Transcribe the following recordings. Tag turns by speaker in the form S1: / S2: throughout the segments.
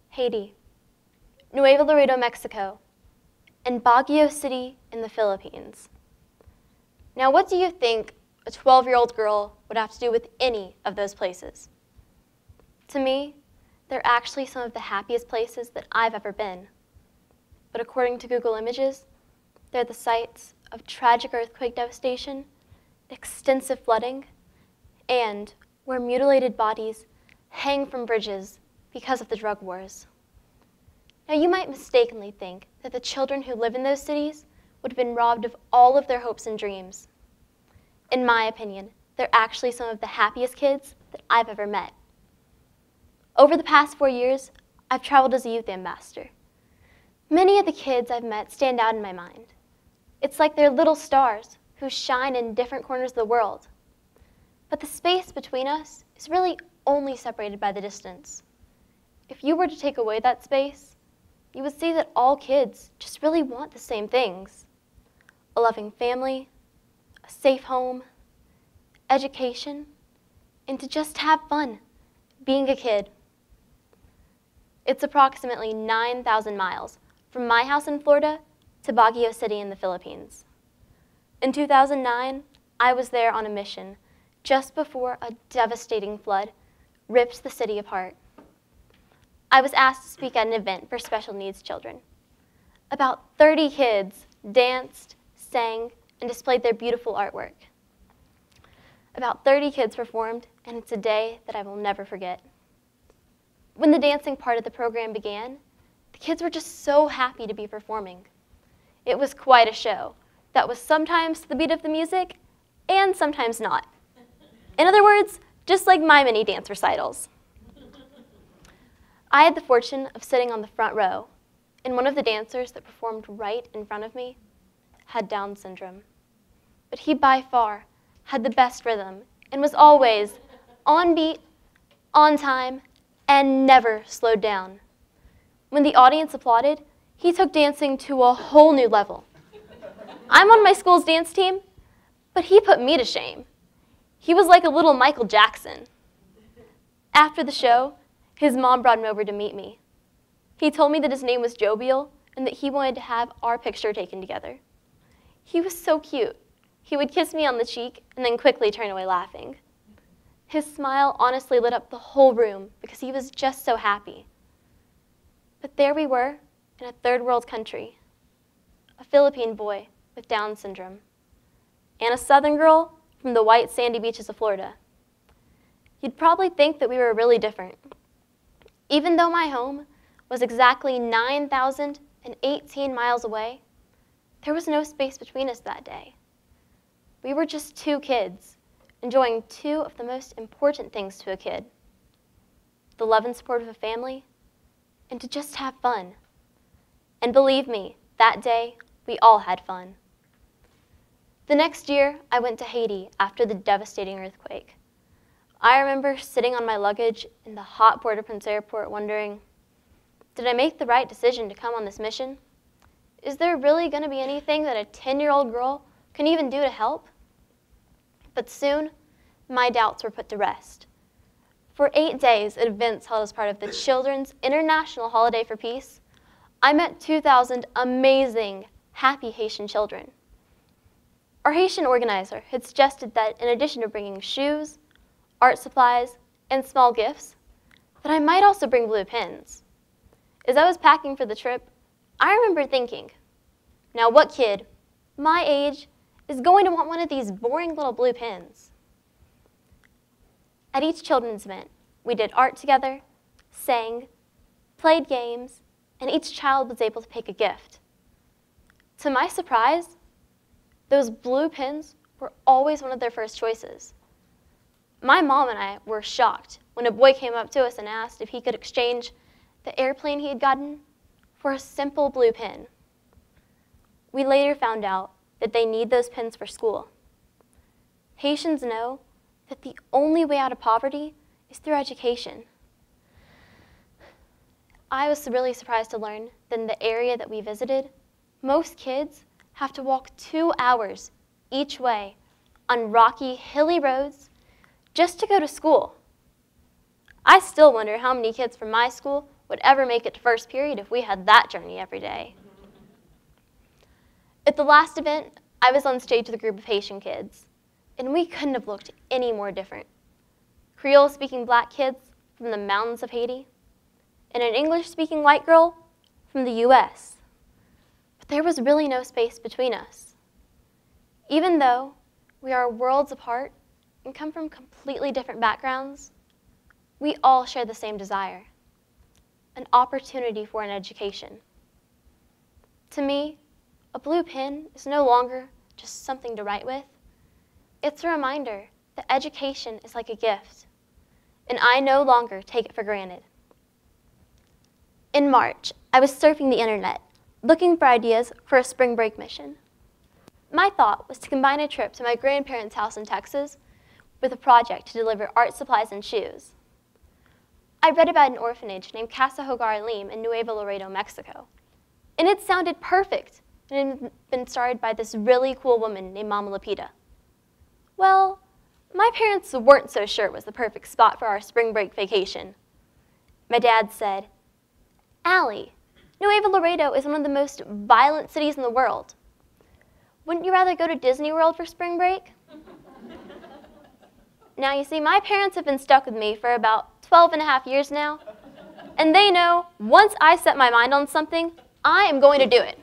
S1: Haiti, Nuevo Laredo, Mexico, and Baguio City in the Philippines. Now, what do you think a 12-year-old girl would have to do with any of those places? To me, they're actually some of the happiest places that I've ever been. But according to Google Images, they're the sites of tragic earthquake devastation, extensive flooding, and where mutilated bodies hang from bridges because of the drug wars. Now, you might mistakenly think that the children who live in those cities would have been robbed of all of their hopes and dreams. In my opinion, they're actually some of the happiest kids that I've ever met. Over the past 4 years, I've traveled as a youth ambassador. Many of the kids I've met stand out in my mind. It's like they're little stars who shine in different corners of the world. But the space between us is really only separated by the distance. If you were to take away that space, you would see that all kids just really want the same things: a loving family, a safe home, education, and to just have fun being a kid. It's approximately 9,000 miles from my house in Florida to Baguio City in the Philippines. In 2009, I was there on a mission just before a devastating flood ripped the city apart. I was asked to speak at an event for special needs children. About 30 kids danced, sang, and displayed their beautiful artwork. About 30 kids performed, and it's a day that I will never forget. When the dancing part of the program began, the kids were just so happy to be performing. It was quite a show that was sometimes to the beat of the music and sometimes not. In other words, just like my mini dance recitals. I had the fortune of sitting on the front row, and one of the dancers that performed right in front of me had Down syndrome. But he by far had the best rhythm and was always on beat, on time, and never slowed down. When the audience applauded, he took dancing to a whole new level. I'm on my school's dance team, but he put me to shame. He was like a little Michael Jackson. After the show, his mom brought him over to meet me. He told me that his name was Jovial and that he wanted to have our picture taken together. He was so cute. He would kiss me on the cheek and then quickly turn away laughing. His smile honestly lit up the whole room because he was just so happy. But there we were in a third world country, a Philippine boy with Down syndrome, and a Southern girl from the white sandy beaches of Florida. You'd probably think that we were really different. Even though my home was exactly 9,018 miles away, there was no space between us that day. We were just two kids, enjoying two of the most important things to a kid: the love and support of a family, and to just have fun. And believe me, that day, we all had fun. The next year, I went to Haiti after the devastating earthquake. I remember sitting on my luggage in the hot Port-au-Prince airport wondering, did I make the right decision to come on this mission? Is there really going to be anything that a 10-year-old girl can even do to help? But soon, my doubts were put to rest. For 8 days at events held as part of the Children's International Holiday for Peace, I met 2,000 amazing, happy Haitian children. Our Haitian organizer had suggested that in addition to bringing shoes, art supplies, and small gifts, that I might also bring blue pins. As I was packing for the trip, I remember thinking, now what kid, my age, is going to want one of these boring little blue pins? At each children's event, we did art together, sang, played games, and each child was able to pick a gift. To my surprise, those blue pins were always one of their first choices. My mom and I were shocked when a boy came up to us and asked if he could exchange the airplane he had gotten for a simple blue pin. We later found out that they need those pins for school. Haitians know that the only way out of poverty is through education. I was really surprised to learn that in the area that we visited, most kids have to walk 2 hours each way on rocky, hilly roads just to go to school. I still wonder how many kids from my school would ever make it to first period if we had that journey every day. At the last event, I was on stage with a group of Haitian kids, and we couldn't have looked any more different. Creole-speaking black kids from the mountains of Haiti, and an English-speaking white girl from the US. But there was really no space between us. Even though we are worlds apart and come from completely different backgrounds, we all share the same desire, an opportunity for an education. To me, a blue pen is no longer just something to write with. It's a reminder that education is like a gift, and I no longer take it for granted. In March, I was surfing the internet, looking for ideas for a spring break mission. My thought was to combine a trip to my grandparents' house in Texas with a project to deliver art supplies and shoes. I read about an orphanage named Casa Hogar Lim in Nuevo Laredo, Mexico, and it sounded perfect, and it had been started by this really cool woman named Mama Lapita. Well, my parents weren't so sure it was the perfect spot for our spring break vacation. My dad said, "Allie, Nuevo Laredo is one of the most violent cities in the world. Wouldn't you rather go to Disney World for spring break?" Now, you see, my parents have been stuck with me for about 12 and a half years now, and they know once I set my mind on something, I am going to do it.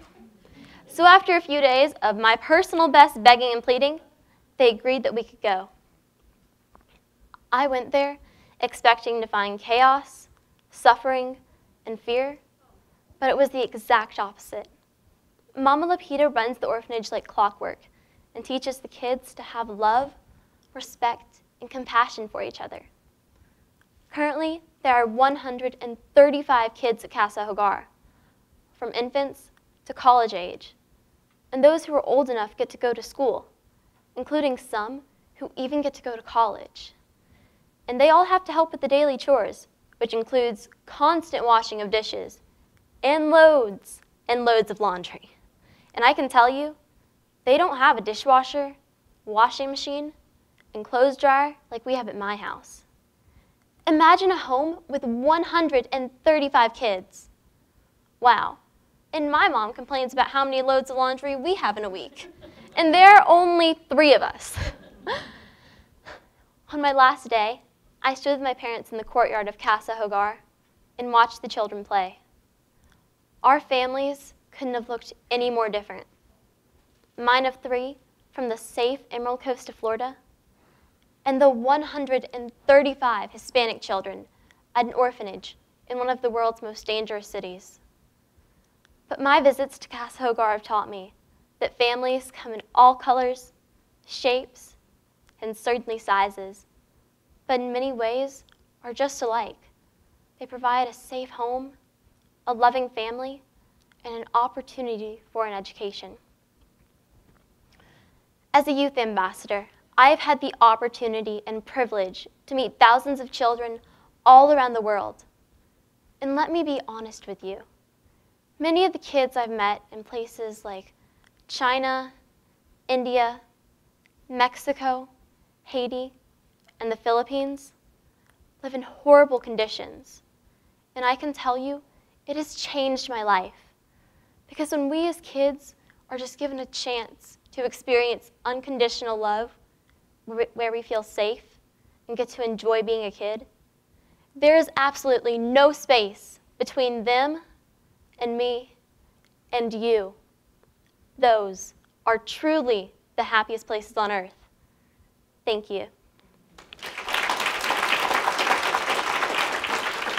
S1: So after a few days of my personal best begging and pleading, they agreed that we could go. I went there expecting to find chaos, suffering, and fear, but it was the exact opposite. Mama Lapita runs the orphanage like clockwork and teaches the kids to have love, respect, and compassion for each other. Currently, there are 135 kids at Casa Hogar, from infants to college age, and those who are old enough get to go to school, including some who even get to go to college. And they all have to help with the daily chores, which includes constant washing of dishes and loads of laundry. And I can tell you, they don't have a dishwasher, washing machine, and clothes dryer like we have at my house. Imagine a home with 135 kids. Wow. And my mom complains about how many loads of laundry we have in a week. And there are only 3 of us. On my last day, I stood with my parents in the courtyard of Casa Hogar and watched the children play. Our families couldn't have looked any more different. Mine of 3 from the safe Emerald Coast of Florida, and the 135 Hispanic children at an orphanage in one of the world's most dangerous cities. But my visits to Casa Hogar have taught me that families come in all colors, shapes, and certainly sizes, but in many ways are just alike. They provide a safe home, a loving family, and an opportunity for an education. As a youth ambassador, I have had the opportunity and privilege to meet thousands of children all around the world. And let me be honest with you. Many of the kids I've met in places like China, India, Mexico, Haiti, and the Philippines live in horrible conditions. And I can tell you, it has changed my life. Because when we as kids are just given a chance to experience unconditional love, where we feel safe and get to enjoy being a kid, there is absolutely no space between them and me and you. Those are truly the happiest places on earth. Thank you.